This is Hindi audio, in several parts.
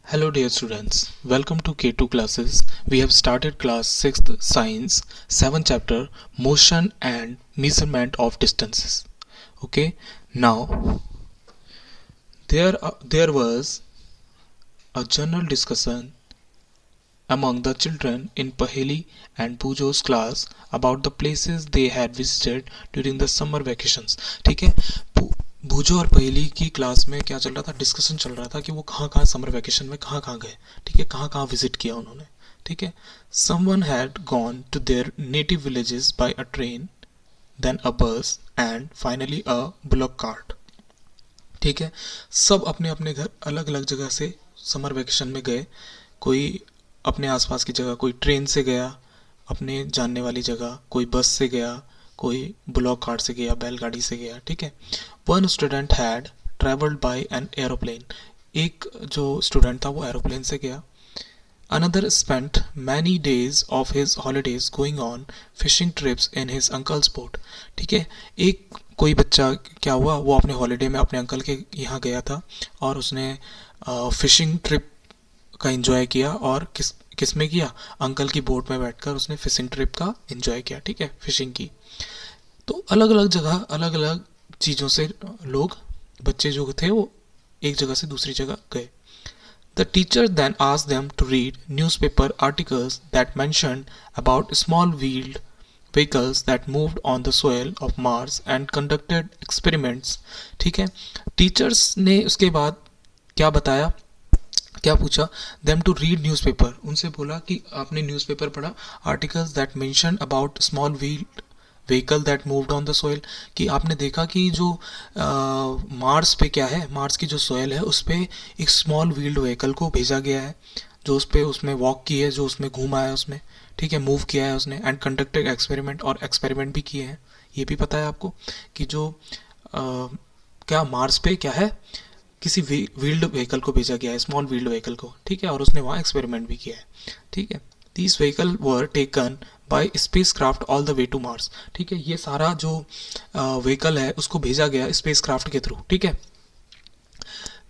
Hello dear students, welcome to K2 classes. We have started class 6th science 7th chapter motion and measurement of distances. Okay, now there was a general discussion among the children in Paheli and Pujo's class about the places they had visited during the summer vacations. ठीक है, भूजो और पहेली की क्लास में क्या चल रहा था, डिस्कशन चल रहा था कि वो कहाँ कहाँ समर वेकेशन में कहाँ कहाँ गए. ठीक है, कहाँ कहाँ विजिट किया उन्होंने. ठीक है, someone had gone to their native villages by a train, then a bus and finally a bullock cart. ठीक है, सब अपने अपने घर अलग अलग जगह से समर वेकेशन में गए. कोई अपने आसपास की जगह, कोई ट्रेन से गया अपने जानने वाली जगह, कोई बस से गया, कोई ब्लॉक कार्ट से गया, बैलगाड़ी से गया. ठीक है, one student had travelled by an aeroplane. एक जो स्टूडेंट था वो एरोप्लेन से गया. Another spent many days of his holidays going on fishing trips in his uncle's boat. ठीक है, एक कोई बच्चा क्या हुआ, वो अपने हॉलीडे में अपने अंकल के यहाँ गया था और उसने फिशिंग ट्रिप का एंजॉय किया. और किस किस में किया, अंकल की बोट में बैठकर उसने फिशिंग ट्रिप का एंजॉय किया. ठीक है, फिशिंग की. तो अलग अलग जगह अलग अलग चीज़ों से लोग, बच्चे जो थे वो एक जगह से दूसरी जगह गए. The teacher then asked them to read newspaper articles that mentioned about small wheeled vehicles that moved on the soil of Mars and conducted experiments. ठीक है, टीचर्स ने उसके बाद क्या बताया, क्या पूछा, देम टू रीड न्यूज़पेपर. उनसे बोला कि आपने न्यूज़पेपर पढ़ा, articles that mention about small wheel vehicle that moved on the soil, कि आपने देखा कि जो मार्स पे क्या है, मार्स की जो सोयल है उस पर एक स्मॉल व्हील्ड व्हीकल को भेजा गया है जो उस पर उसमें वॉक की है, जो उसमें घूमा है उसमें. ठीक है, मूव किया है उसने. एंड कंडक्टेड एक्सपेरिमेंट, और एक्सपेरिमेंट भी किए हैं. ये भी पता है आपको कि जो क्या मार्स पे क्या है, किसी व्हील्ड व्हीकल को भेजा गया है, स्मॉल व्हील्ड व्हीकल को. ठीक है, और उसने वहाँ एक्सपेरिमेंट भी किया है. ठीक है, these vehicle were taken by spacecraft all the way to Mars. ठीक है, ये सारा जो व्हीकल है उसको भेजा गया स्पेस क्राफ्ट के थ्रू. ठीक है,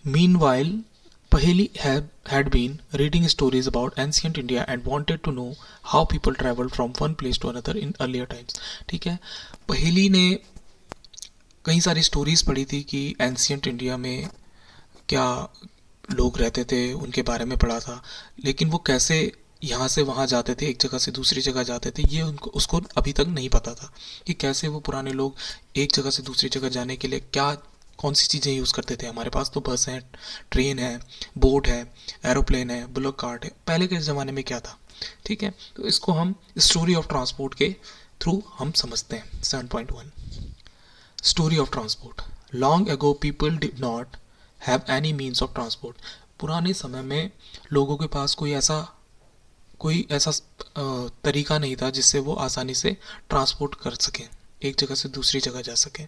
मीन वाइल पहेली had been reading stories about ancient India and wanted to know how people traveled from one place to another in earlier times. ठीक है, पहेली ने कई सारी स्टोरीज पढ़ी थी कि एंशियंट इंडिया में क्या लोग रहते थे, उनके बारे में पढ़ा था. लेकिन वो कैसे यहाँ से वहाँ जाते थे, एक जगह से दूसरी जगह जाते थे, ये उनको उसको अभी तक नहीं पता था कि कैसे वो पुराने लोग एक जगह से दूसरी जगह जाने के लिए क्या कौन सी चीज़ें यूज़ करते थे. हमारे पास तो बस है, ट्रेन है, बोट है, एरोप्लेन है, बुलक कार्ट है. पहले के ज़माने में क्या था. ठीक है, तो इसको हम स्टोरी ऑफ ट्रांसपोर्ट के थ्रू हम समझते हैं. 7.1 story of transport. Long ago people did not have any means of transport. पुराने समय में लोगों के पास कोई ऐसा तरीका नहीं था जिससे वो आसानी से ट्रांसपोर्ट कर सकें, एक जगह से दूसरी जगह जा सकें.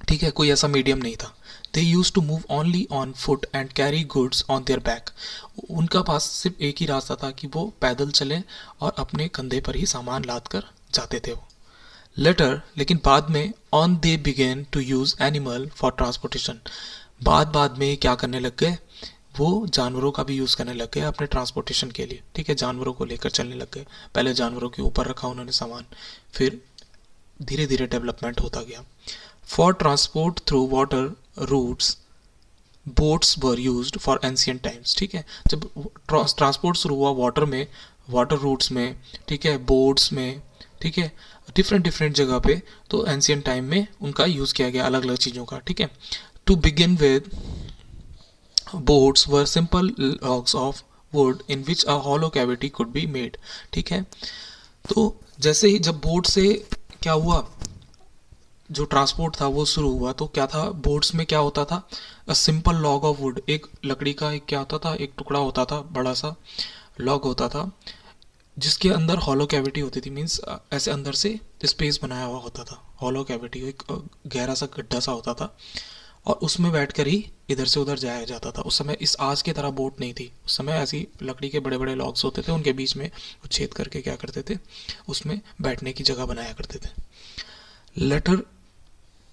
ठीक है, कोई ऐसा मीडियम नहीं था. They use to move only on foot and carry goods on their back. उनका पास सिर्फ एक ही रास्ता था कि वो पैदल चलें और अपने कंधे पर ही सामान लाद कर जाते थे वो. लेटर, लेकिन बाद में, on they began to use animal for transportation. बाद में क्या करने लग गए, वो जानवरों का भी यूज़ करने लग गए अपने ट्रांसपोर्टेशन के लिए. ठीक है, जानवरों को लेकर चलने लग गए. पहले जानवरों के ऊपर रखा उन्होंने सामान, फिर धीरे धीरे डेवलपमेंट होता गया. For transport through water routes boats were used for ancient times. ठीक है, जब ट्रांसपोर्ट शुरू हुआ वाटर में, वाटर रूट्स में, ठीक है, बोट्स में, ठीक है, डिफरेंट डिफरेंट जगह पे, तो एंशियंट टाइम में उनका यूज़ किया गया अलग अलग चीज़ों का. ठीक है, to begin with boats were simple logs of wood in which a hollow cavity could be made. ठीक है, तो जैसे ही जब बोट से क्या हुआ, जो ट्रांसपोर्ट था वो शुरू हुआ, तो क्या था, बोट्स में क्या होता था, a simple log of would, एक लकड़ी का एक क्या होता था, एक टुकड़ा होता था, बड़ा सा लॉग होता था जिसके अंदर हॉलो कैविटी होती थी. मीन्स ऐसे अंदर से स्पेस बनाया हुआ होता था. हॉलो कैविटी एक गहरा सा गड्ढा सा होता था और उसमें बैठकर ही इधर से उधर जाया जाता था. उस समय इस आज के तरह बोट नहीं थी. उस समय ऐसी लकड़ी के बड़े बड़े लॉग्स होते थे, उनके बीच में छेद करके क्या करते थे, उसमें बैठने की जगह बनाया करते थे. Later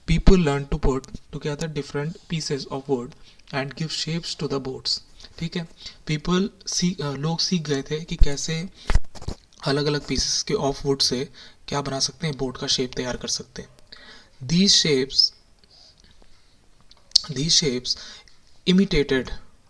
people learn to put together different pieces of wood and give shapes to the boats. ठीक है। लोग सीख गए थे कि कैसे अलग अलग पीसेस के ऑफ वुड से क्या बना सकते हैं, बोट का शेप तैयार कर सकते हैं। These shapes these shapes imitated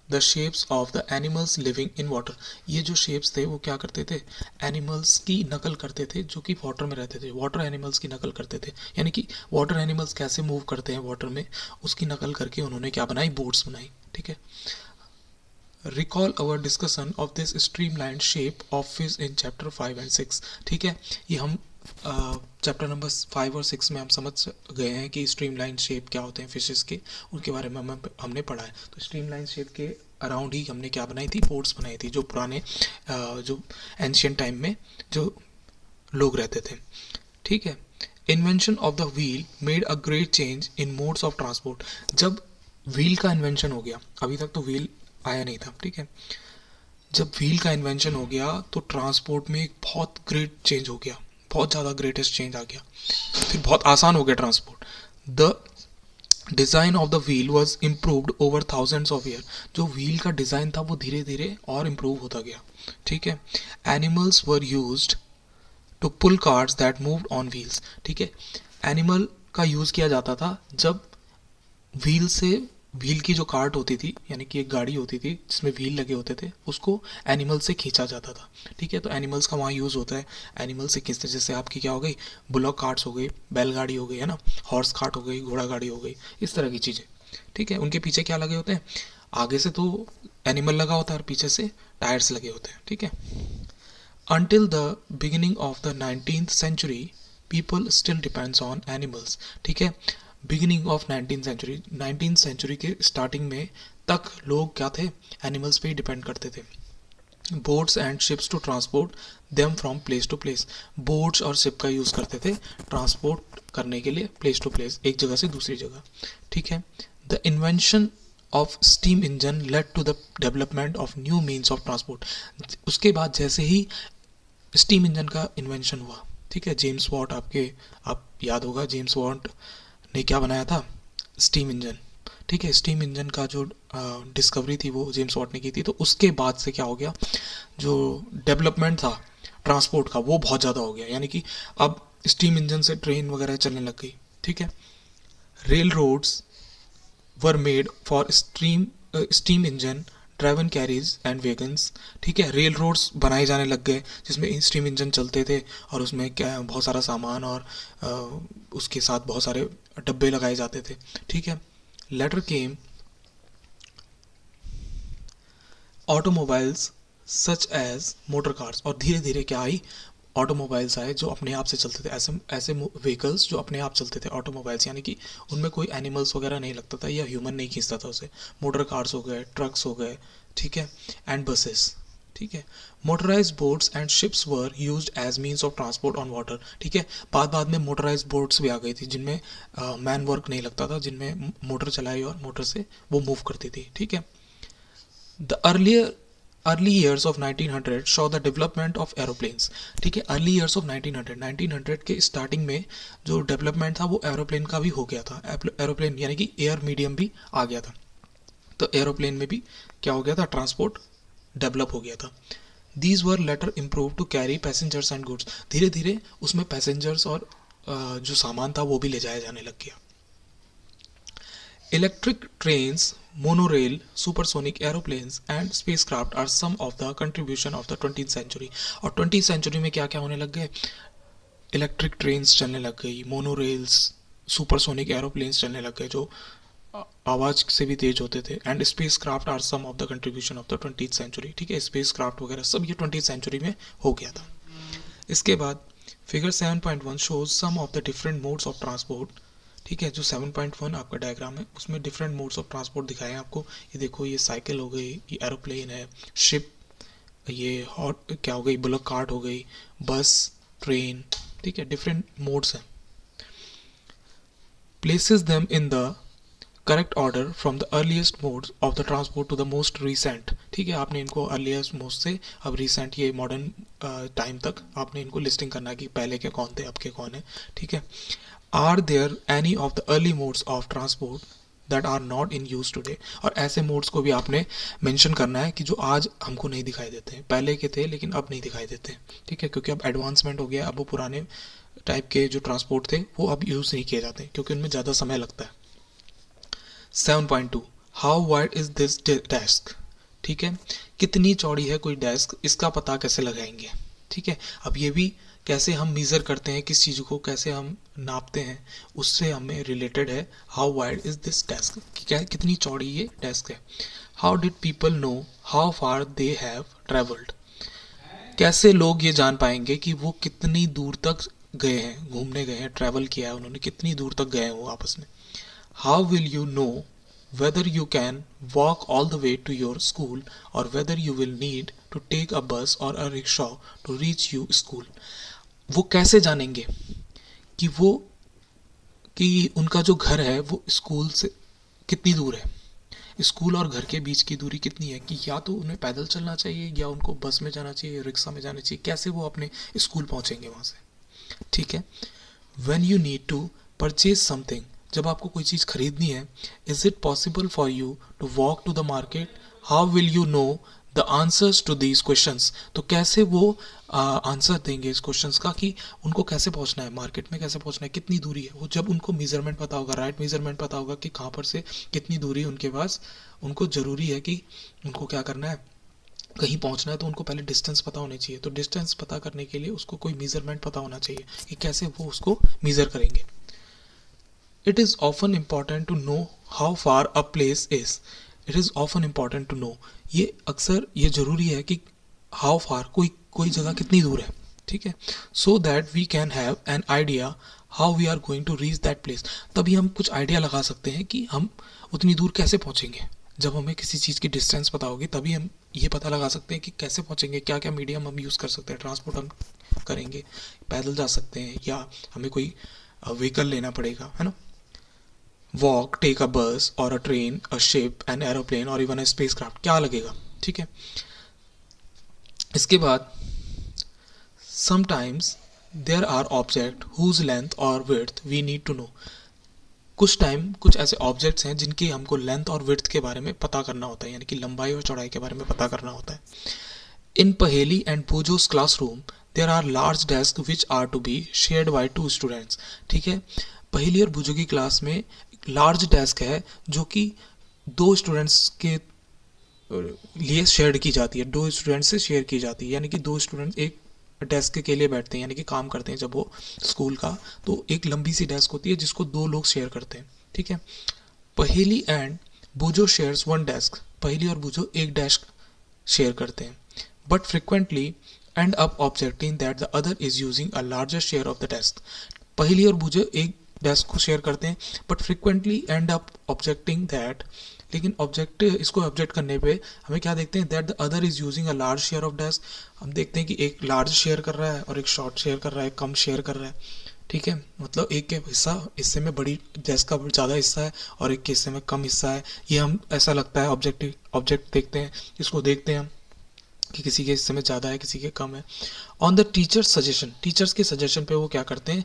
the shapes of the animals living in water। ये जो shapes थे वो क्या करते थे, एनिमल्स की नकल करते थे जो कि वाटर में रहते थे, वाटर एनिमल्स की नकल करते थे। यानी कि वाटर एनिमल्स कैसे मूव करते हैं वाटर में, उसकी नकल करके उन्होंने क्या बनाई, बोट्स बनाई। ठीक है। Recall our discussion of this streamline shape of fish in chapter 5 and 6। ठीक है, ये हम चैप्टर नंबर 5 और 6 में हम समझ गए हैं कि स्ट्रीमलाइन शेप क्या होते हैं फिशेस के, उनके बारे में हमने पढ़ा है। तो स्ट्रीमलाइन शेप के अराउंड ही हमने क्या बनाई थी, बोट्स बनाई थी, जो पुराने जो एंशियंट टाइम में जो लोग रहते थे। ठीक है। Invention of the wheel made a great change in modes of transport. जब व्हील का इन्वेंशन हो गया, अभी तक तो व्हील आया नहीं था, ठीक है, जब व्हील का इन्वेंशन हो गया तो ट्रांसपोर्ट में एक बहुत ग्रेट चेंज हो गया, बहुत ज़्यादा ग्रेटेस्ट चेंज आ गया, फिर बहुत आसान हो गया transport. The design of the wheel was improved over thousands of year. जो व्हील का डिज़ाइन था वो धीरे धीरे और इम्प्रूव होता गया। ठीक है। Animals were used to pull carts that moved on wheels. ठीक है, एनिमल का यूज़ किया जाता था जब व्हील की जो कार्ट होती थी, यानी कि एक गाड़ी होती थी जिसमें व्हील लगे होते थे, उसको एनिमल से खींचा जाता था। ठीक है, तो एनिमल्स का वहाँ यूज़ होता है, एनिमल से खींचते, जैसे आपकी क्या हो गई, बुलॉक कार्ट्स हो गई, बैलगाड़ी हो गई, है ना, हॉर्स कार्ट हो गई, घोड़ा गाड़ी हो गई, इस तरह की चीज़ें। ठीक है, उनके पीछे क्या लगे होते हैं, आगे से तो एनिमल लगा होता है और पीछे से टायर्स लगे होते हैं। ठीक है। Until the beginning of the 19th century, people still depends on animals। ठीक है, बिगिनिंग ऑफ 19th सेंचुरी के स्टार्टिंग में तक लोग क्या थे, एनिमल्स पे ही डिपेंड करते थे। Boats and ships to transport them from place to place. Boats और शिप का यूज़ करते थे ट्रांसपोर्ट करने के लिए, प्लेस टू प्लेस, एक जगह से दूसरी जगह। ठीक है। The invention of steam engine led to the development of new means of transport. उसके बाद जैसे ही स्टीम इंजन का इन्वेंशन हुआ, ठीक है, जेम्स वॉट, आप याद होगा जेम्स वॉट ने क्या बनाया था, स्टीम इंजन। ठीक है, स्टीम इंजन का जो डिस्कवरी थी वो जेम्स वॉट ने की थी। तो उसके बाद से क्या हो गया, जो डेवलपमेंट था ट्रांसपोर्ट का वो बहुत ज़्यादा हो गया, यानी कि अब स्टीम इंजन से ट्रेन वगैरह चलने लग गई। ठीक है। Railroads were made for steam engine driven carriages and wagons. ठीक है, रेल रोड्स बनाए जाने लग गए जिसमें स्टीम इंजन चलते थे और उसमें क्या बहुत सारा सामान और उसके साथ बहुत सारे डब्बे लगाए जाते थे। ठीक है। Later came automobiles such as motor cars. और धीरे धीरे क्या आई, ऑटोमोबाइल्स आए जो अपने आप से चलते थे, ऐसे ऐसे व्हीकल्स जो अपने आप चलते थे, ऑटोमोबाइल्स, यानी कि उनमें कोई एनिमल्स वगैरह नहीं लगता था या ह्यूमन नहीं खींचता था उसे। मोटर कार्स हो गए, ट्रक्स हो गए, ठीक है, एंड बसेस। ठीक है। Motorise boats and ships were used as means of transport on water. ठीक है, बाद में मोटराइज बोट्स भी आ गई थी जिनमें मैन वर्क नहीं लगता था, जिनमें मोटर चलाई और मोटर से वो मूव करती थी। ठीक है। The early years of 1900 show the development of aeroplanes. ठीक है, अर्ली ईयर्स ऑफ 1900 के स्टार्टिंग में जो डेवलपमेंट था वो एरोप्लेन का भी हो गया था। एरोप्लेन यानी कि एयर मीडियम भी आ गया था, तो एरोप्लेन में भी क्या हो गया था, ट्रांसपोर्ट डेवलप हो गया था। These were later improve to carry passengers and goods. धीरे धीरे उसमें पैसेंजर्स और जो सामान था वो भी ले जाया जाने लग गया। Electric trains, monorail, supersonic aeroplanes and spacecraft are some of the contribution of the 20th century। और 20th century में क्या क्या होने लग गए, इलेक्ट्रिक ट्रेन्स चलने लग गई, मोनोरेल्स, सुपरसोनिक एरोप्लेन्स चलने लग गए जो आवाज़ से भी तेज होते थे, and spacecraft are some of the contribution of the 20th century। ठीक है, स्पेस क्राफ्ट वगैरह सब ये 20th century में हो गया था। इसके बाद figure 7.1 shows some of the different modes of transport. ठीक है, जो 7.1 आपका डायग्राम है उसमें डिफरेंट मोड्स ऑफ ट्रांसपोर्ट दिखाए हैं आपको। ये देखो, ये साइकिल हो गई, ये एरोप्लेन है, शिप, ये हॉट क्या हो गई, बुलक कार्ट हो गई, बस, ट्रेन। ठीक है, डिफरेंट मोड्स हैं। Places them in the correct order from the earliest modes of the transport to the most recent. ठीक है, आपने इनको अर्लीस्ट मोड से अब रिसेंट ये मॉडर्न टाइम तक आपने इनको लिस्टिंग करना है कि पहले के कौन थे, अब के कौन है। ठीक है। Are there any of the early modes of transport that are not in use today। और ऐसे मोड्स को भी आपने मेंशन करना है कि जो आज हमको नहीं दिखाई देते हैं, पहले के थे लेकिन अब नहीं दिखाई देते हैं, ठीक है, क्योंकि अब एडवांसमेंट हो गया, अब वो पुराने टाइप के जो ट्रांसपोर्ट थे वो अब यूज़ नहीं किए जाते क्योंकि उनमें ज़्यादा समय लगता है। 7.2 how wide is this desk, ठीक है, कितनी चौड़ी है कोई डेस्क, इसका पता कैसे लगाएंगे, ठीक है। अब ये भी कैसे हम मीज़र करते हैं, किस चीज़ को कैसे हम नापते हैं, उससे हमें रिलेटेड है। How wide is this desk, क्या कितनी चौड़ी ये डेस्क है। How did people know how far they have travelled, कैसे लोग ये जान पाएंगे कि वो कितनी दूर तक गए हैं, घूमने गए हैं, ट्रैवल किया है उन्होंने, कितनी दूर तक गए हैं वो आपस में। How will you no whether you can walk all the way to your school or whether you will need to take a bus or a rickshaw to reach you school, वो कैसे जानेंगे कि वो कि उनका जो घर है वो स्कूल से कितनी दूर है, स्कूल और घर के बीच की दूरी कितनी है, कि या तो उन्हें पैदल चलना चाहिए या उनको बस में जाना चाहिए, रिक्शा में जाना चाहिए, कैसे वो अपने स्कूल पहुंचेंगे वहाँ से, ठीक है। When you need to purchase something, जब आपको कोई चीज़ खरीदनी है, is it possible for you to walk to the market, how will you know the answers to these questions, तो कैसे वो आंसर देंगे इस क्वेश्चंस का कि उनको कैसे पहुंचना है, मार्केट में कैसे पहुंचना है, कितनी दूरी है, वो जब उनको मेजरमेंट पता होगा, राइट मेजरमेंट पता होगा कि कहाँ पर से कितनी दूरी उनके पास, उनको ज़रूरी है कि उनको क्या करना है, कहीं पहुंचना है तो उनको पहले डिस्टेंस पता होनी चाहिए, तो डिस्टेंस पता करने के लिए उसको कोई मेजरमेंट पता होना चाहिए कि कैसे वो उसको मेजर करेंगे। It is often important to know how far a place is, it is often important to know, ये अक्सर ये ज़रूरी है कि हाउ फार कोई कोई जगह कितनी दूर है, ठीक है, so that we can have an idea how we are going to reach that place, तभी हम कुछ आइडिया लगा सकते हैं कि हम उतनी दूर कैसे पहुँचेंगे। जब हमें किसी चीज़ की डिस्टेंस पता होगी तभी हम ये पता लगा सकते हैं कि कैसे पहुँचेंगे, क्या क्या मीडियम हम यूज़ कर सकते हैं, ट्रांसपोर्ट हम करेंगे, पैदल जा सकते हैं या हमें कोई व्हीकल लेना पड़ेगा, है ना। वॉक, टेक अ बस और a train, a ship, an aeroplane और इवन अ स्पेस क्राफ्ट, क्या लगेगा, ठीक है। इसके बाद sometimes there are object whose length और width we need to know, कुछ टाइम कुछ ऐसे ऑब्जेक्ट्स हैं जिनकी हमको लेंथ और विड्थ के बारे में पता करना होता है, यानी कि लंबाई और चौड़ाई के बारे में पता करना होता है। In Paheli and Boojho's classroom there are large desk which are to be shared by two students, ठीक है। पहेली और पूजो की क्लास में लार्ज डेस्क है जो कि दो स्टूडेंट्स के लिए शेयर की जाती है, दो स्टूडेंट्स से शेयर की जाती है, यानी कि दो स्टूडेंट्स एक डेस्क के लिए बैठते हैं, यानी कि काम करते हैं जब वो स्कूल का, तो एक लंबी सी डेस्क होती है जिसको दो लोग शेयर करते हैं, ठीक है। पहेली एंड बूजो शेयर्स वन डेस्क, पहेली और बूजो एक डेस्क शेयर करते हैं, but frequently and up objecting that the other is using a larger share of the desk, पहेली और बूजो एक डेस्क को शेयर करते हैं but frequently and up objecting that, लेकिन ऑब्जेक्ट इसको ऑब्जेक्ट करने पे हमें क्या देखते हैं, that the other is using a large share of desk, हम देखते हैं कि एक लार्ज शेयर कर रहा है और एक शॉर्ट शेयर कर रहा है, कम शेयर कर रहा है, ठीक है, मतलब एक के हिस्से में बड़ी डेस्क का ज़्यादा हिस्सा है और एक के हिस्से में कम हिस्सा है, ये हम ऐसा लगता है ऑब्जेक्ट देखते हैं, इसको देखते हैं हम कि किसी के हिस्से में ज़्यादा है किसी के कम है। On the teacher suggestion, teachers के सजेशन पे वो क्या करते हैं,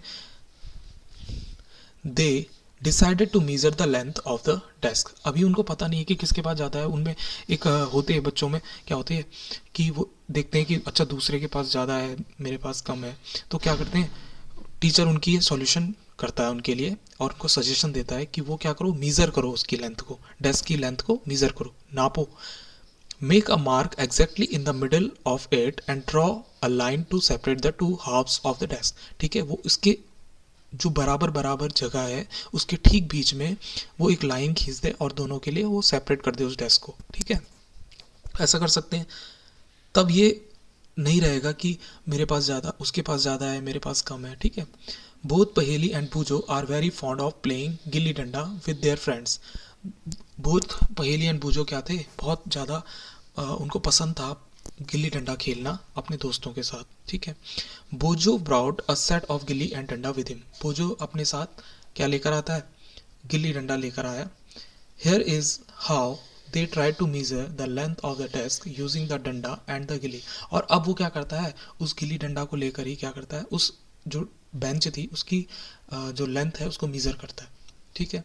they decided to measure the length of the desk, अभी उनको पता नहीं है कि किसके पास ज़्यादा है, उनमें एक होते हैं बच्चों में क्या होती है कि वो देखते हैं कि अच्छा दूसरे के पास ज़्यादा है मेरे पास कम है, तो क्या करते हैं, टीचर उनकी ये सॉल्यूशन करता है उनके लिए और उनको सजेशन देता है कि वो क्या करो, मीज़र करो उसकी लेंथ को, डेस्क की लेंथ को मीज़र करो, नापो, make a mark exactly in the middle of it and draw a line to separate the two halves of the desk, ठीक है, वो इसके जो बराबर बराबर जगह है उसके ठीक बीच में वो एक लाइन खींच दे और दोनों के लिए वो सेपरेट कर दे उस डेस्क को, ठीक है, ऐसा कर सकते हैं। तब ये नहीं रहेगा कि मेरे पास ज़्यादा उसके पास ज़्यादा है मेरे पास कम है, ठीक है। Both Paheli and Pujo are very fond of playing gilli danda with their friends, both Paheli and Pujo क्या थे, बहुत ज़्यादा उनको पसंद था गिल्ली डंडा खेलना अपने दोस्तों के साथ, ठीक है। बोजो ब्राउड अ सेट ऑफ गिल्ली एंड डंडा विद हिम, बोजो अपने साथ क्या लेकर आता है, गिल्ली डंडा लेकर आया। Here is how they try to measure the length of the desk using the danda and the gilli, और अब वो क्या करता है उस गिल्ली डंडा को लेकर ही क्या करता है उस जो बेंच थी उसकी जो लेंथ है उसको मीज़र करता है, ठीक है।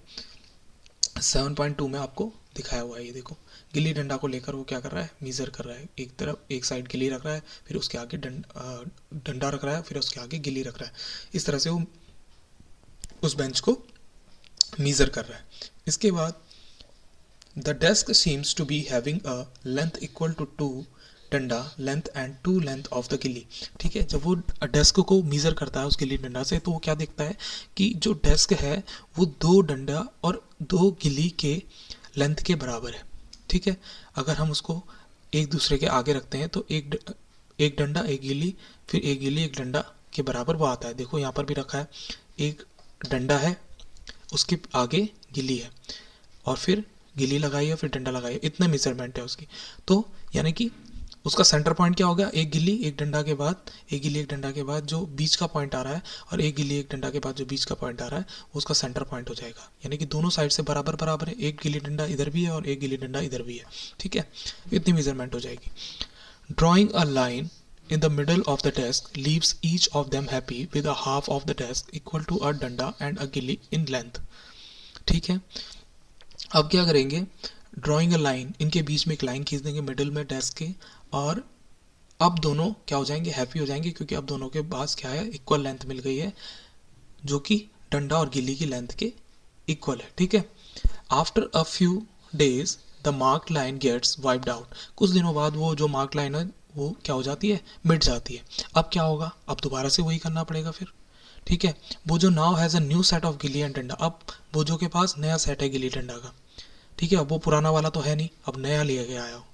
7.2 में आपको दिखाया हुआ है, ये देखो गिल्ली डंडा को लेकर वो क्या कर रहा है, मीज़र कर रहा है। एक तरफ एक साइड गिल्ली रख रहा है, फिर उसके आगे डंडा रख रहा है, फिर उसके आगे गिल्ली रख रहा है। इस तरह से वो उस बेंच को मीज़र कर रहा है। इसके बाद the desk seems to be having a length equal to 2 danda length and 2 length of the gilli. ठीक है, जब वो डेस्क को मीज़र करता है उस गिल्ली डंडा से, तो वो क्या देखता है कि जो डेस्क है वो 2 डंडा और 2 गिल्ली के लेंथ के बराबर है। ठीक है, अगर हम उसको एक दूसरे के आगे रखते हैं तो एक डंडा एक गिल्ली, फिर एक गिल्ली एक डंडा के बराबर वो आता है। देखो यहाँ पर भी रखा है, एक डंडा है, उसके आगे गिल्ली है, और फिर गिल्ली लगाई है, फिर डंडा लगाई है, इतना मेजरमेंट है उसकी। तो यानी कि उसका सेंटर पॉइंट क्या होगा, एक गिल्ली एक डंडा के बाद, एक गिल्ली एक डंडा के बाद जो बीच का पॉइंट आ रहा है, और एक गिल्ली एक डंडा के बाद जो बीच का पॉइंट आ रहा है, वो उसका सेंटर पॉइंट हो जाएगा। यानी कि दोनों साइड से बराबर बराबर है, एक गिल्ली डंडा इधर भी है और एक गिल्ली डंडा इधर भी है। ठीक है, इतनी मेजरमेंट हो जाएगी। Drawing a line in the middle of the desk leaves each of them happy with a half of the desk equal to a danda and a gilly in length। ठीक है, अब क्या करेंगे, ड्राइंग अ लाइन, इनके बीच में एक लाइन खींच देंगे मिडिल में डेस्क के, और अब दोनों क्या हो जाएंगे, हैप्पी हो जाएंगे, क्योंकि अब दोनों के पास क्या है, इक्वल लेंथ मिल गई है, जो कि डंडा और गिल्ली की लेंथ के इक्वल है। ठीक है, after a few days the mark line gets wiped out. कुछ दिनों बाद वो जो मार्क लाइन है वो क्या हो जाती है, मिट जाती है। अब क्या होगा, अब दोबारा से वही करना पड़ेगा फिर। ठीक है, बोजो now has a new set of गिल्ली एंड डंडा। अब बोजो के पास नया सेट है गिल्ली डंडा का। ठीक है, अब वो पुराना वाला तो है नहीं, अब नया लिया गया आया हो।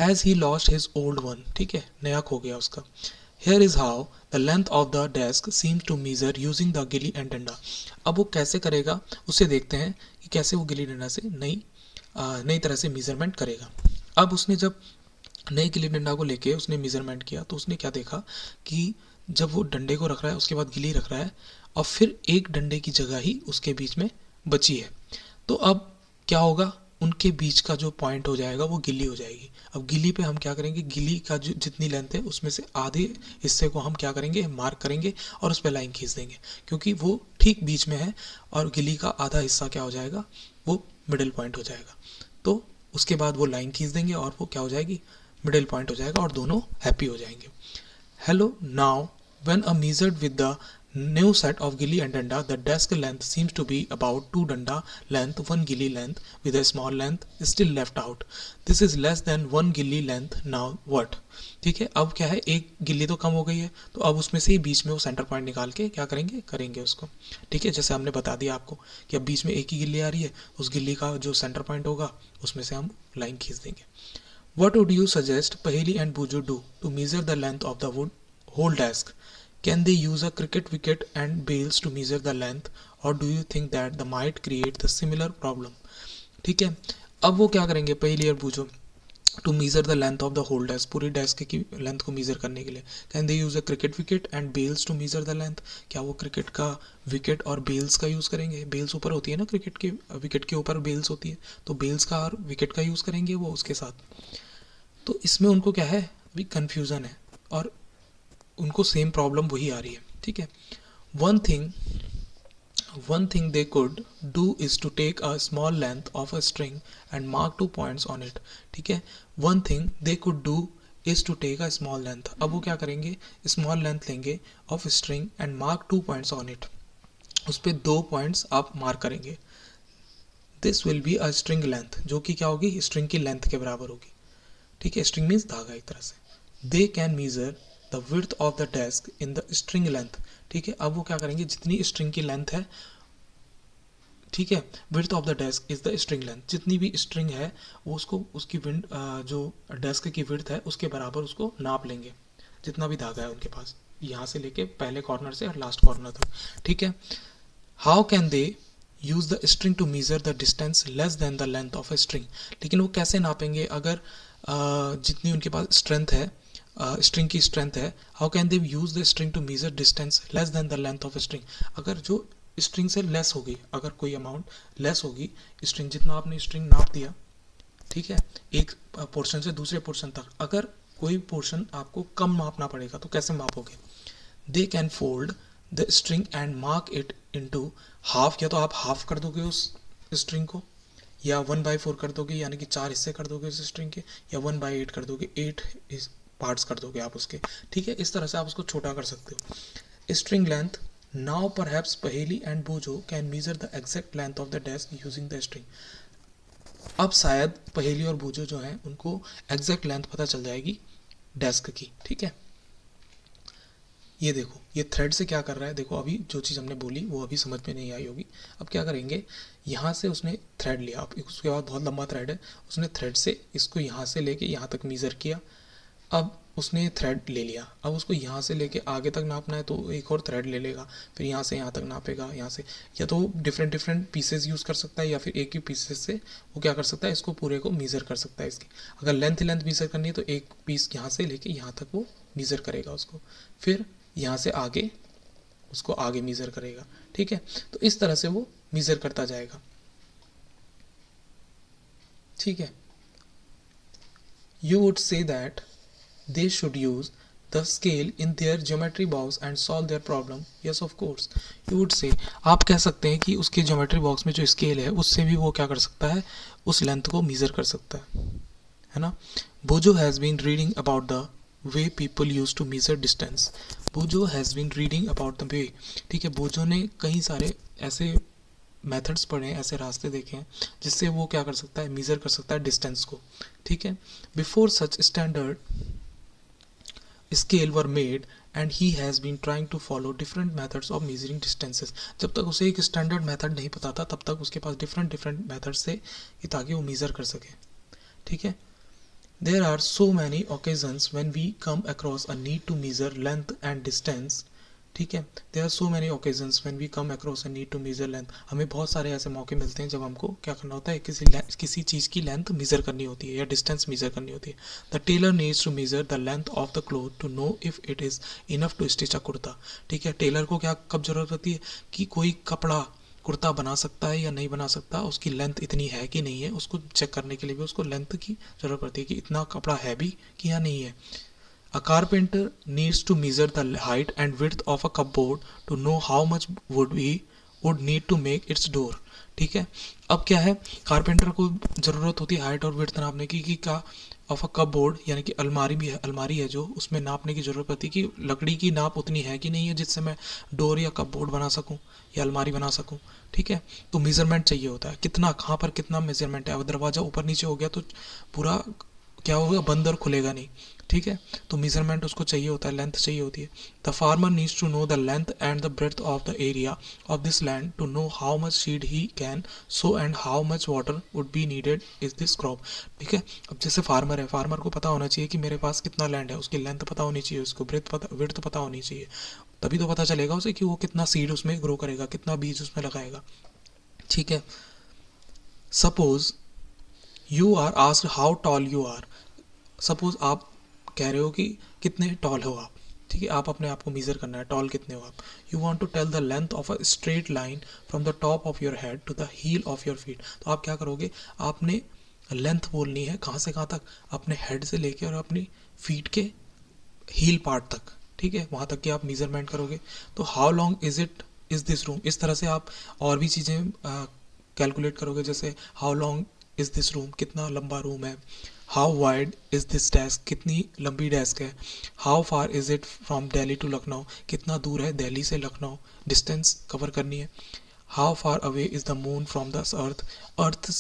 As he lost his old one, ठीक है, नया खो गया उसका। Here is how the length of the desk seems to measure using the gilli and danda. अब वो कैसे करेगा, उसे देखते हैं कि कैसे वो गिली डंडा से नई तरह से मेजरमेंट करेगा। अब उसने जब नई गिल्ली डंडा को लेके उसने मेजरमेंट किया, तो उसने क्या देखा कि जब वो डंडे को रख रहा है, उसके बाद गिल्ली रख रहा है, और फिर एक डंडे की जगह ही उसके बीच में बची है। तो अब क्या होगा, उनके बीच का जो पॉइंट हो जाएगा वो गिल्ली हो जाएगी। अब गिल्ली पे हम क्या करेंगे, गिल्ली का जो जितनी लेंथ है उसमें से आधे हिस्से को हम क्या करेंगे, मार्क करेंगे और उस पर लाइन खींच देंगे, क्योंकि वो ठीक बीच में है, और गिल्ली का आधा हिस्सा क्या हो जाएगा, वो मिडिल पॉइंट हो जाएगा। तो उसके बाद वो लाइन खींच देंगे और वो क्या हो जाएगी, मिडिल पॉइंट हो जाएगा, और दोनों हैप्पी हो जाएंगे। Hello, now when measured with the new set of gilli and danda, the desk length seems to be about 2 danda length, 1 gilli length with a small length still left out. This is less than 1 gilli length. Now what? ठीक है, अब क्या है, एक गिल्ली तो कम हो गई है, तो अब उसमें से ही बीच में वो सेंटर पॉइंट निकाल के क्या करेंगे उसको। ठीक है, जैसे हमने बता दिया आपको कि अब बीच में एक ही गिल्ली आ रही है, उस गिल्ली का जो सेंटर पॉइंट होगा उसमें से हम लाइन खींच देंगे। What would you suggest Paheli and Buju do to measure the length of the whole desk? Can they use a cricket wicket and bales to measure the length, or do you think that they might create the similar problem? ठीक है, अब वो क्या करेंगे पहेली और Boojho, to measure the length of the whole desk, पूरी डेस्क की लेंथ को मीज़र करने के लिए। Can they use a cricket wicket and bells to measure the length, क्या वो क्रिकेट का विकेट और बेल्स का यूज़ करेंगे, बेल्स ऊपर होती है ना, क्रिकेट के विकेट के ऊपर बेल्स होती है, तो बेल्स का और विकेट का यूज़ करेंगे वो उसके साथ। तो इसमें उनको क्या है, भी कन्फ्यूज़न है, और उनको सेम प्रॉब्लम वही आ रही है। ठीक है, one thing one thing they could do is to take a small length of a string and mark 2 points on it। ठीक है, one thing they could do is to take a small length। अब वो क्या करेंगे, small length लेंगे of string and mark 2 points on it। उस पर 2 पॉइंट्स आप मार्क करेंगे। This will be a string length, जो कि क्या होगी, स्ट्रिंग की लेंथ के बराबर होगी। ठीक है, स्ट्रिंग मीन्स धागा एक तरह से। They can measure the width of the desk in the string length. ठीक है, अब वो क्या करेंगे, जितनी स्ट्रिंग की लेंथ है, ठीक है, width of the desk is the string length, जितनी भी स्ट्रिंग है वो उसको उसकी विंड जो डेस्क की विड्थ है उसके बराबर उसको नाप लेंगे, जितना भी धागा है उनके पास, यहाँ से लेके पहले कॉर्नर से और लास्ट कॉर्नर तक। ठीक है, how can they use the string to measure the distance less than the length of a string. लेकिन वो कैसे नापेंगे, अगर जितनी उनके पास स्ट्रेंथ है, स्ट्रिंग की स्ट्रेंथ है, how can they use the string to measure distance less than the length of string. अगर जो स्ट्रिंग से लेस होगी, अगर कोई अमाउंट लेस होगी, स्ट्रिंग जितना आपने स्ट्रिंग नाप दिया, ठीक है, एक पोर्शन से दूसरे पोर्शन तक, अगर कोई पोर्शन आपको कम मापना पड़ेगा तो कैसे मापोगे। They can fold the string and mark it into half, या तो आप हाफ कर दोगे उस स्ट्रिंग को, या 1/4 कर दोगे, यानी कि 4 हिस्से कर दोगे उस स्ट्रिंग के, या 1/8 कर दोगे, 8 पार्ट्स कर दोगे आप उसके, ठीक है। इस तरह से आप उसको छोटा कर सकते हो। स्ट्रिंग लेंथ, नाउ परहैप्स पहेली एंड बोजो can measure the exact length of the desk using the string. अब शायद पहेली और बोजो जो है उनको एग्जैक्ट लेंथ पता चल जाएगी डेस्क की, ठीक है। ये देखो, ये थ्रेड से क्या कर रहा है, देखो अभी जो चीज़ हमने बोली वो अभी समझ में नहीं आई होगी। अब क्या करेंगे, यहाँ से उसने थ्रेड लिया, अब उसके बाद बहुत लंबा थ्रेड है, उसने थ्रेड से इसको यहाँ से लेके यहाँ तक मीज़र किया। अब उसने थ्रेड ले लिया, अब उसको यहाँ से लेके आगे तक नापना है तो एक और थ्रेड ले लेगा, फिर यहाँ से यहाँ तक नापेगा, यहाँ से, या तो डिफरेंट डिफरेंट पीसेस यूज़ कर सकता है, या फिर एक ही पीसेस से वो क्या कर सकता है, इसको पूरे को मीज़र कर सकता है इसकी। अगर लेंथ मीज़र करनी है तो एक पीस यहाँ से लेके यहाँ तक वो मीज़र करेगा उसको, फिर यहाँ से आगे उसको आगे मीज़र करेगा, ठीक है। तो इस तरह से वो मीज़र करता जाएगा, ठीक है। You would say that they should use the scale in their geometry box and solve their problem. Yes, of course. You would say, आप कह सकते हैं कि उसके ज्योमेट्री बॉक्स में जो स्केल है उससे भी वो क्या कर सकता है, उस लेंथ को मीज़र कर सकता है ना। Boojho has been reading about the way people use to measure distance. Boojho has been reading about the way, ठीक है। बोजो ने कई सारे ऐसे मेथड्स पढ़े हैं, ऐसे रास्ते देखे हैं जिससे वो क्या कर सकता है, मीज़र कर सकता है डिस्टेंस को, ठीक है। Before such standard scale were made and he has been trying to follow different methods of measuring distances। जब तक उसे एक स्टैंडर्ड मेथड नहीं पता था तब तक उसके पास डिफरेंट मेथड से ताकि वो मीज़र कर सके, ठीक है। There are so many occasions when we come across a need to measure length and distance, ठीक है। There are so many occasions when we come across a need to measure length। हमें बहुत सारे ऐसे मौके मिलते हैं जब हमको क्या करना होता है, किसी चीज़ की लेंथ मीज़र करनी होती है या डिस्टेंस मीज़र करनी होती है। The tailor needs to measure the length of the cloth to know if it is enough to stitch a kurta, ठीक है। टेलर को क्या कब ज़रूरत होती है कि कोई कपड़ा कुर्ता बना सकता है या नहीं बना सकता, उसकी लेंथ इतनी है कि नहीं है, उसको चेक करने के लिए भी उसको लेंथ की ज़रूरत पड़ती है कि इतना कपड़ा है भी कि या नहीं है। A carpenter needs to measure the height and width of a cupboard to know how much wood he would need to make its door, ठीक है। अब क्या है, कारपेंटर को ज़रूरत होती है हाइट और विड्थ नापने की कि क्या ऑफ अ कपबोर्ड, यानी कि अलमारी भी है, अलमारी है जो, उसमें नापने की ज़रूरत पड़ती है कि लकड़ी की नाप उतनी है कि नहीं है जिससे मैं डोर या कपबोर्ड बना सकूं या अलमारी बना सकूं, ठीक है। तो मेज़रमेंट चाहिए होता है, कितना कहाँ पर कितना मेज़रमेंट है। अब दरवाज़ा ऊपर नीचे हो गया तो पूरा क्या होगा, बंद और खुलेगा नहीं, ठीक है। तो मेजरमेंट उसको चाहिए होता है, लेंथ चाहिए होती है। The farmer needs to know the length and the breadth of the area of this land to know how much seed he can sow and how much water would be needed is this crop, ठीक है। अब जैसे फार्मर है, फार्मर को पता होना चाहिए कि मेरे पास कितना लैंड है, उसकी लेंथ पता होनी चाहिए, उसको ब्रेथ पता होनी चाहिए, तभी तो पता चलेगा उसे कि वो कितना सीड उसमें ग्रो करेगा, कितना बीज उसमें लगाएगा, ठीक है। Suppose you are asked how tall you are, suppose आप कह रहे हो कि कितने टॉल हो आप, ठीक है। आप अपने आप को मीज़र करना है, टॉल कितने हो आप। You want to tell the length of a straight line from the top of your head to the heel of your feet. तो आप क्या करोगे, आपने लेंथ बोलनी है कहाँ से कहाँ तक, अपने हेड से लेके और अपनी फीट के हील पार्ट तक, ठीक है, वहाँ तक की आप मीज़रमेंट करोगे। तो how long is this room, इस तरह से आप और भी चीज़ें कैलकुलेट करोगे, जैसे how long is this room, कितना लंबा रूम है। How wide is this desk, कितनी लंबी डेस्क है। How far is it from Delhi to Lucknow, कितना दूर है दिल्ली से लखनऊ, डिस्टेंस कवर करनी है। How far away is the moon from the earth, earth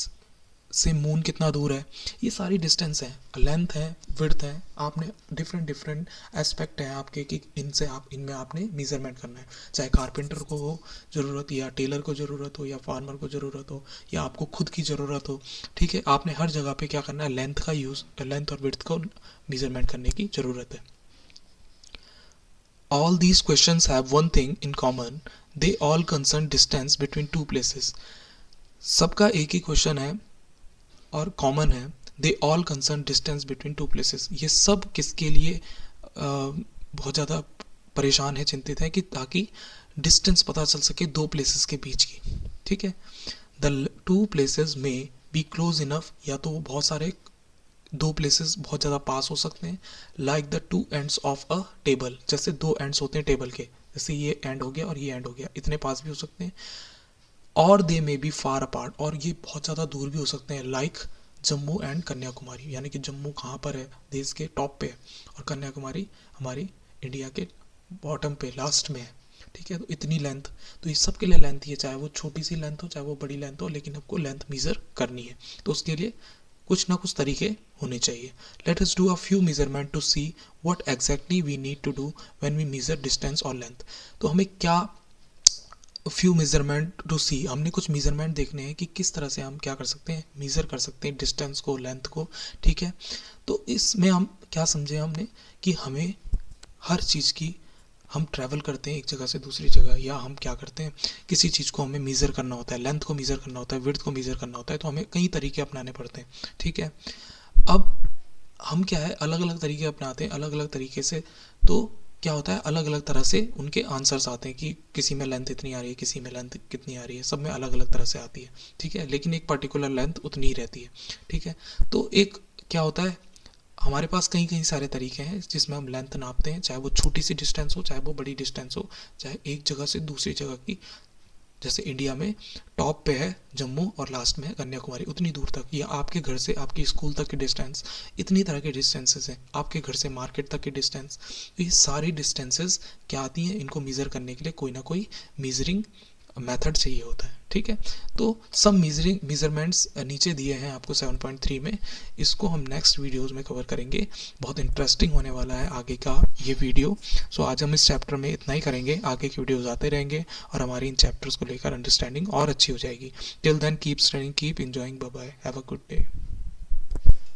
से मून कितना दूर है। ये सारी डिस्टेंस है, लेंथ है, विड्थ है, आपने डिफरेंट एस्पेक्ट हैं आपके कि इनसे आप इनमें आपने मेजरमेंट करना है। चाहे कारपेंटर को हो ज़रूरत, या टेलर को ज़रूरत हो, या फार्मर को ज़रूरत हो, या आपको खुद की ज़रूरत हो, ठीक है। आपने हर जगह पे क्या करना है, लेंथ का यूज़, लेंथ और विड्थ को मेजरमेंट करने की ज़रूरत है। All these questions have one thing in common, they all concern distance between two places। सबका एक ही क्वेश्चन है और कॉमन है, they all concern distance between two places. ये सब किसके लिए बहुत ज़्यादा परेशान है, चिंतित है कि ताकि डिस्टेंस पता चल सके दो प्लेसेस के बीच की, ठीक है। द टू प्लेसेस में बी क्लोज इनफ, या तो बहुत सारे दो प्लेसेस बहुत ज़्यादा पास हो सकते हैं, like the two ends of a table, जैसे दो एंड्स होते हैं टेबल के, जैसे ये एंड हो गया और ये एंड हो गया, इतने पास भी हो सकते हैं। और दे मे बी फार अपार्ट, और ये बहुत ज़्यादा दूर भी हो सकते हैं, लाइक जम्मू एंड कन्याकुमारी, यानी कि जम्मू कहाँ पर है, देश के टॉप पे है, और कन्याकुमारी हमारी इंडिया के बॉटम पे, लास्ट में है। ठीक है, तो इतनी लेंथ, तो इस सब के लिए लेंथ ये, चाहे वो छोटी सी लेंथ हो चाहे वो बड़ी लेंथ हो, लेकिन आपको लेंथ मेजर करनी है, तो उसके लिए कुछ ना कुछ तरीके होने चाहिए। Let us do a few measurement to see what exactly we need to do when we measure distance और लेंथ। तो हमें क्या, फ्यू मेजरमेंट टू सी, हमने कुछ मेजरमेंट देखने हैं कि किस तरह से हम क्या कर सकते हैं, मेजर कर सकते हैं डिस्टेंस को, लेंथ को। ठीक है, तो इसमें हम क्या समझे हमने कि हमें हर चीज़ की, हम ट्रैवल करते हैं एक जगह से दूसरी जगह, या हम क्या करते हैं, किसी चीज़ को हमें मेज़र करना होता है, लेंथ को मेज़र करना होता है, विड्थ को मेज़र करना होता है, तो हमें कई तरीके अपनाने पड़ते हैं। ठीक है, अब हम क्या है, अलग अलग तरीके अपनाते हैं, अलग अलग तरीके से, तो क्या होता है, अलग अलग तरह से उनके आंसर्स आते हैं कि किसी में लेंथ इतनी आ रही है, किसी में लेंथ कितनी आ रही है, सब में अलग अलग तरह से आती है। ठीक है, लेकिन एक पर्टिकुलर लेंथ उतनी ही रहती है। ठीक है, तो एक क्या होता है, हमारे पास कई कई सारे तरीके हैं जिसमें हम लेंथ नापते हैं, चाहे वो छोटी सी डिस्टेंस हो चाहे वो बड़ी डिस्टेंस हो, चाहे एक जगह से दूसरी जगह की, जैसे इंडिया में टॉप पे है जम्मू और लास्ट में है कन्याकुमारी, उतनी दूर तक, या आपके घर से आपकी स्कूल तक की डिस्टेंस, इतनी तरह के डिस्टेंसेस हैं, आपके घर से मार्केट तक की डिस्टेंस, तो ये सारी डिस्टेंसेस क्या आती हैं, इनको मेज़र करने के लिए कोई ना कोई मेजरिंग मेथड चाहिए होता है। ठीक है, तो सब मेजरमेंट्स नीचे दिए हैं आपको 7.3 में, इसको हम नेक्स्ट वीडियोस में कवर करेंगे, बहुत इंटरेस्टिंग होने वाला है आगे का ये वीडियो। सो आज हम इस चैप्टर में इतना ही करेंगे, आगे के वीडियोस आते रहेंगे और हमारी इन चैप्टर्स को लेकर अंडरस्टैंडिंग और अच्छी हो जाएगी। Till then keep studying, keep enjoying, bye bye, have a good day.